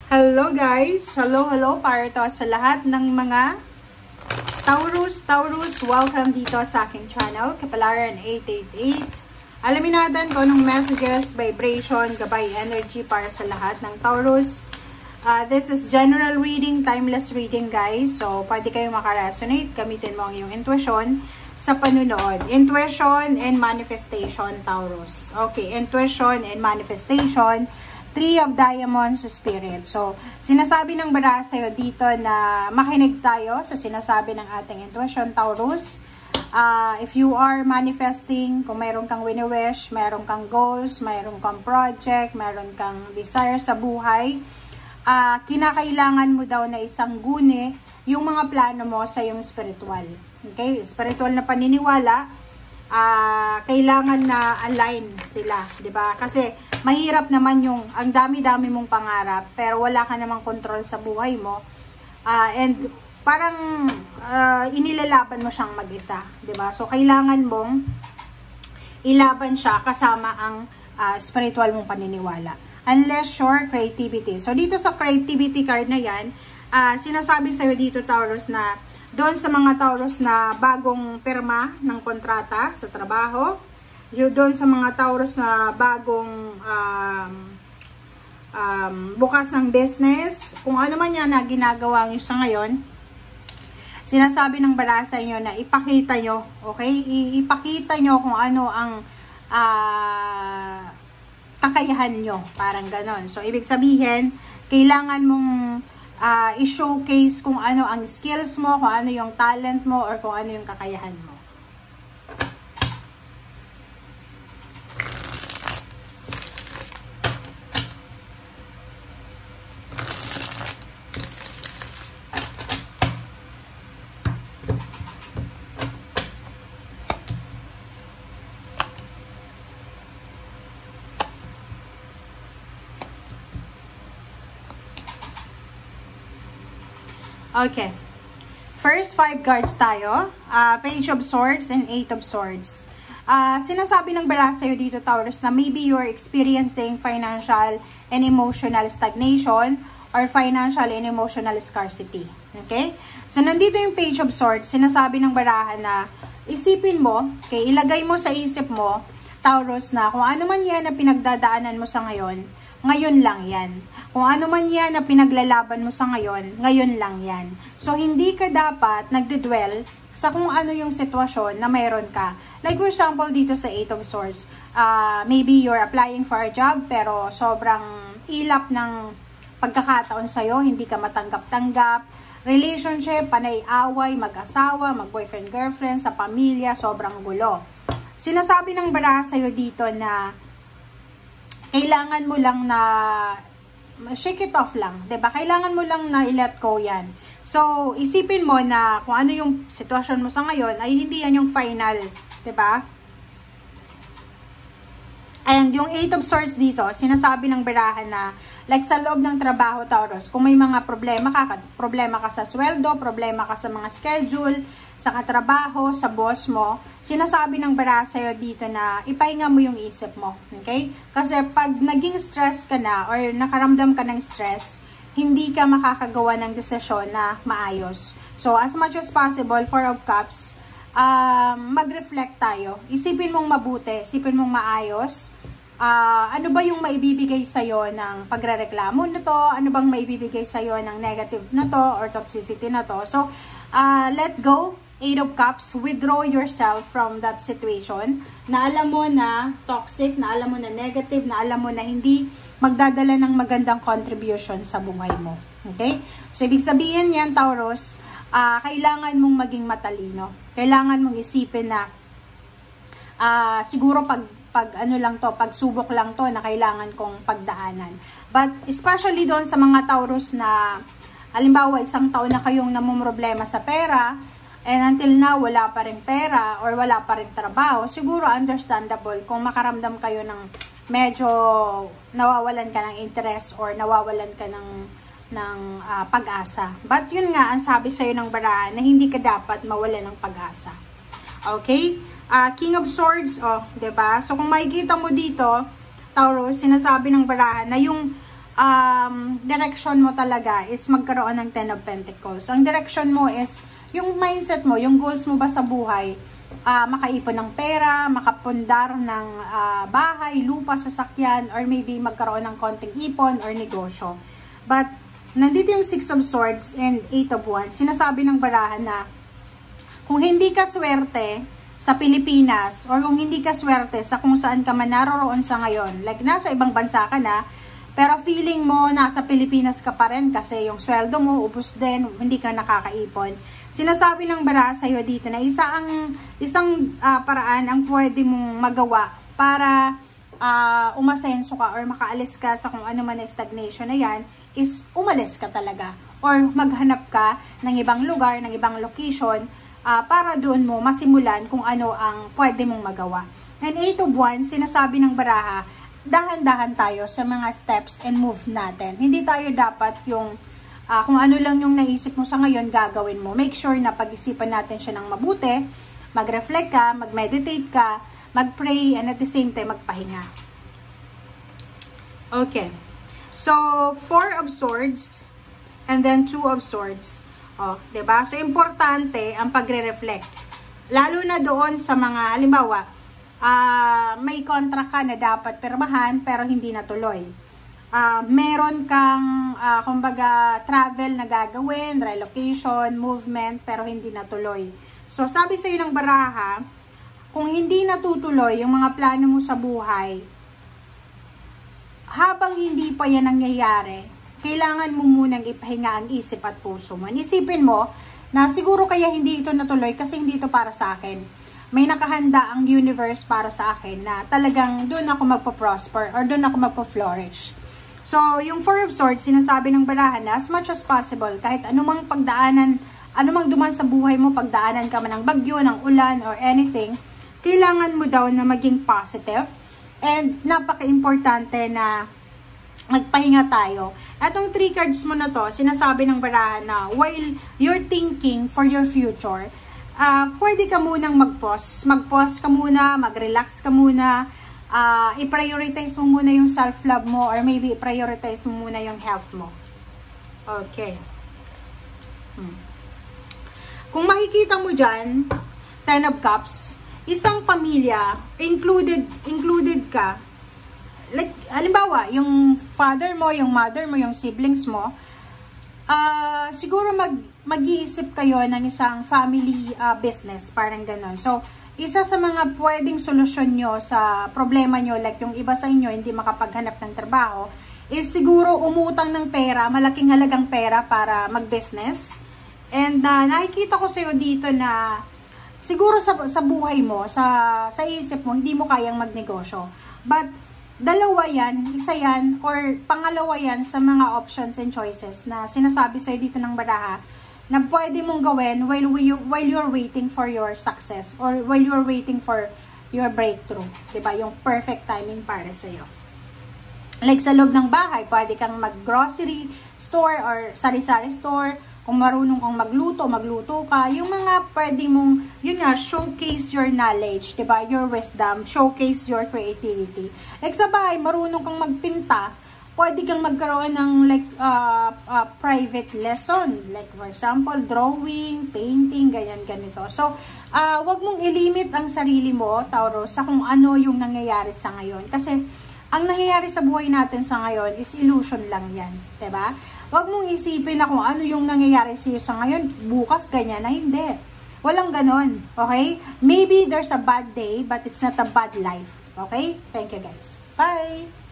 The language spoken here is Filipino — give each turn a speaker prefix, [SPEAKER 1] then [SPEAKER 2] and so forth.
[SPEAKER 1] Hello guys! Hello para to sa lahat ng mga Taurus. Welcome dito sa aking channel, Kapalaran 888. Alamin natin kung anong messages, vibration, gabay, energy para sa lahat ng Taurus. This is general reading, timeless reading guys. So, pwede kayong makaresonate. Gamitin mo ang iyong intuition sa panunood. Intuition and manifestation, Taurus. Okay, intuition and manifestation. Three of Diamonds Spirit. So, sinasabi ng bara sa'yo dito na makinig tayo sa sinasabi ng ating intuition, Taurus. If you are manifesting, kung mayroon kang wini-wish, mayroon kang goals, mayroon kang project, mayroon kang desire sa buhay, kinakailangan mo daw na isang guni yung mga plano mo sa yung spiritual. Okay? Spiritual na paniniwala, kailangan na align sila, 'di ba? Kasi mahirap naman yung ang dami-dami mong pangarap pero wala ka namang control sa buhay mo. And parang inilalaban mo siyang mag-isa, 'di ba? So kailangan mong ilaban siya kasama ang spiritual mong paniniwala. Unless your creativity. So dito sa creativity card na 'yan, sinasabi sa iyo dito Taurus na doon sa mga Taurus na bagong pirma ng kontrata sa trabaho, doon sa mga Taurus na bagong bukas ng business, kung ano man yan na ginagawa nyo sa ngayon, sinasabi ng bara sa inyo na ipakita nyo, okay? Ipakita nyo kung ano ang kakayahan nyo, parang ganon. So, ibig sabihin, kailangan mong i-showcase kung ano ang skills mo, kung ano yung talent mo, or kung ano yung kakayahan mo. Okay. First 5 cards tayo. Page of Swords and 8 of Swords. Sinasabi ng bara sa'yo dito, Taurus, na maybe you're experiencing financial and emotional stagnation or financial and emotional scarcity. Okay? So, nandito yung Page of Swords. Sinasabi ng barahan na isipin mo, okay, ilagay mo sa isip mo, Taurus, na kung ano man yan na pinagdadaanan mo sa ngayon, ngayon lang yan. Kung ano man yan na pinaglalaban mo sa ngayon, ngayon lang yan. So, hindi ka dapat nagdedwell sa kung ano yung sitwasyon na mayroon ka. Like for example, dito sa 8 of Swords, maybe you're applying for a job, pero sobrang ilap ng pagkakataon sa'yo, hindi ka matanggap-tanggap. Relationship, panay away, mag-asawa, mag-boyfriend-girlfriend, sa pamilya, sobrang gulo. Sinasabi ng bara sa'yo dito na kailangan mo lang na shake it off lang, 'di ba? Kailangan mo lang na i-let go 'yan. So, isipin mo na kung ano yung sitwasyon mo sa ngayon ay hindi yan yung final, 'di ba? And yung 8 of Swords dito, sinasabi ng barahan na like sa loob ng trabaho, Taurus, kung may mga problema ka sa sweldo, problema ka sa mga schedule, sa katrabaho, sa boss mo, sinasabi ng bara sa'yo dito na ipahinga mo yung isip mo. Okay? Kasi pag naging stress ka na or nakaramdam ka ng stress, hindi ka makakagawa ng desisyon na maayos. So, as much as possible, 4 of Cups, mag-reflect tayo. Isipin mong mabuti, isipin mong maayos. Ano ba yung maibibigay sa'yo ng pagrereklamo na to? Ano bang maibibigay sa'yo ng negative na to or toxicity na to? So, let go, 8 of Cups, withdraw yourself from that situation na alam mo na toxic, na alam mo na negative, na alam mo na hindi magdadala ng magandang contribution sa buhay mo. Okay? So, ibig sabihin yan, Taurus, kailangan mong maging matalino. Kailangan mong isipin na siguro pagsubok lang to na kailangan kong pagdaanan. But especially doon sa mga Taurus na halimbawa isang taon na kayong namumroblema sa pera and until now wala pa rin pera or wala pa rin trabaho, siguro understandable kung makaramdam kayo ng medyo nawawalan ka ng interest or nawawalan ka ng pag-asa. But yun nga, ang sabi sa'yo ng barahan na hindi ka dapat mawalan ng pag-asa. Okay? King of Swords, oh, 'di ba? So kung makikita mo dito, Taurus, sinasabi ng barahan na yung direction mo talaga is magkaroon ng Ten of Pentacles. Ang direction mo is, yung mindset mo, yung goals mo ba sa buhay, makaipon ng pera, makapundar ng bahay, lupa, sasakyan, or maybe magkaroon ng konting ipon or negosyo. But, nandito yung Six of Swords and Eight of Wands. Sinasabi ng barahan na, kung hindi ka swerte sa Pilipinas, or kung hindi ka swerte sa kung saan ka man naroroon sa ngayon, like nasa ibang bansa ka na, pero feeling mo nasa Pilipinas ka pa rin kasi yung sweldo mo ubos din, hindi ka nakakaipon. Sinasabi ng bara sa'yo dito na isang paraan ang pwede mong magawa para umasenso ka or makaalis ka sa kung ano man na stagnation na yan, is umalis ka talaga. Or maghanap ka ng ibang lugar, ng ibang location, para doon mo masimulan kung ano ang pwede mong magawa. And Eight of Wands, sinasabi ng baraha, dahan-dahan tayo sa mga steps and move natin. Hindi tayo dapat yung kung ano lang yung naisip mo sa ngayon, gagawin mo. Make sure na pag-isipan natin siya ng mabuti, mag-reflect ka, mag-meditate ka, mag-pray, and at the same time, magpahinga. Okay. So, Four of Swords, and then Two of Swords. O, diba? So, importante ang pagre-reflect. Lalo na doon sa mga, halimbawa, may contract ka na dapat pirmahan pero hindi natuloy. Meron kang kumbaga travel na gagawin, relocation, movement pero hindi natuloy. So sabi sa iyo ng baraha, kung hindi natutuloy yung mga plano mo sa buhay, habang hindi pa yan nangyayari, kailangan mo munang ipahinga ang isip at puso mo. Isipin mo na siguro kaya hindi ito natuloy kasi hindi ito para sa akin. May nakahanda ang universe para sa akin na talagang doon ako magpo-prosper or doon ako magpo-flourish. So, yung Four of Swords, sinasabi ng barahan na as much as possible, kahit anumang pagdaanan, anumang duman sa buhay mo, pagdaanan ka man ng bagyo, ng ulan, or anything, kailangan mo daw na maging positive. And napaka-importante na magpahinga tayo. Atong 3 cards mo na to, sinasabi ng barahan na while you're thinking for your future, pwede ka munang mag-pause. Mag-pause ka muna, mag-relax ka muna, i-prioritize mo muna yung self-love mo or maybe i-prioritize mo muna yung health mo. Okay. Kung makikita mo dyan, Ten of Cups, isang pamilya, included ka, like, halimbawa, yung father mo, yung mother mo, yung siblings mo, siguro mag-iisip kayo ng isang family business, parang ganon. So, isa sa mga pwedeng solusyon nyo sa problema nyo, like yung iba sa inyo hindi makapaghanap ng trabaho, is siguro umutang ng pera, malaking halagang pera para mag-business. And nakikita ko sa'yo dito na siguro sa buhay mo, sa isip mo, hindi mo kayang magnegosyo. But, dalawa yan, isa yan, or pangalawa yan sa mga options and choices na sinasabi sa'yo dito ng baraha na pwede mong gawin while you're waiting for your success or while you're waiting for your breakthrough. Diba? Yung perfect timing para sa'yo. Like sa loob ng bahay, pwede kang mag-grocery store or sari-sari store. Kung marunong kang magluto ka. Yung mga pwede mong, yun nga, showcase your knowledge, diba? Your wisdom, showcase your creativity. Like sa bahay, marunong kang magpinta, pwede kang magkaroon ng like private lesson. Like for example, drawing, painting, ganito. So, wag mong ilimit ang sarili mo, Taurus, sa kung ano yung nangyayari sa ngayon. Kasi, ang nangyayari sa buhay natin sa ngayon is illusion lang yan. Diba? Wag mong isipin na kung ano yung nangyayari sa iyo sa ngayon, bukas ganyan na hindi. Walang ganon. Okay? Maybe there's a bad day, but it's not a bad life. Okay? Thank you guys. Bye!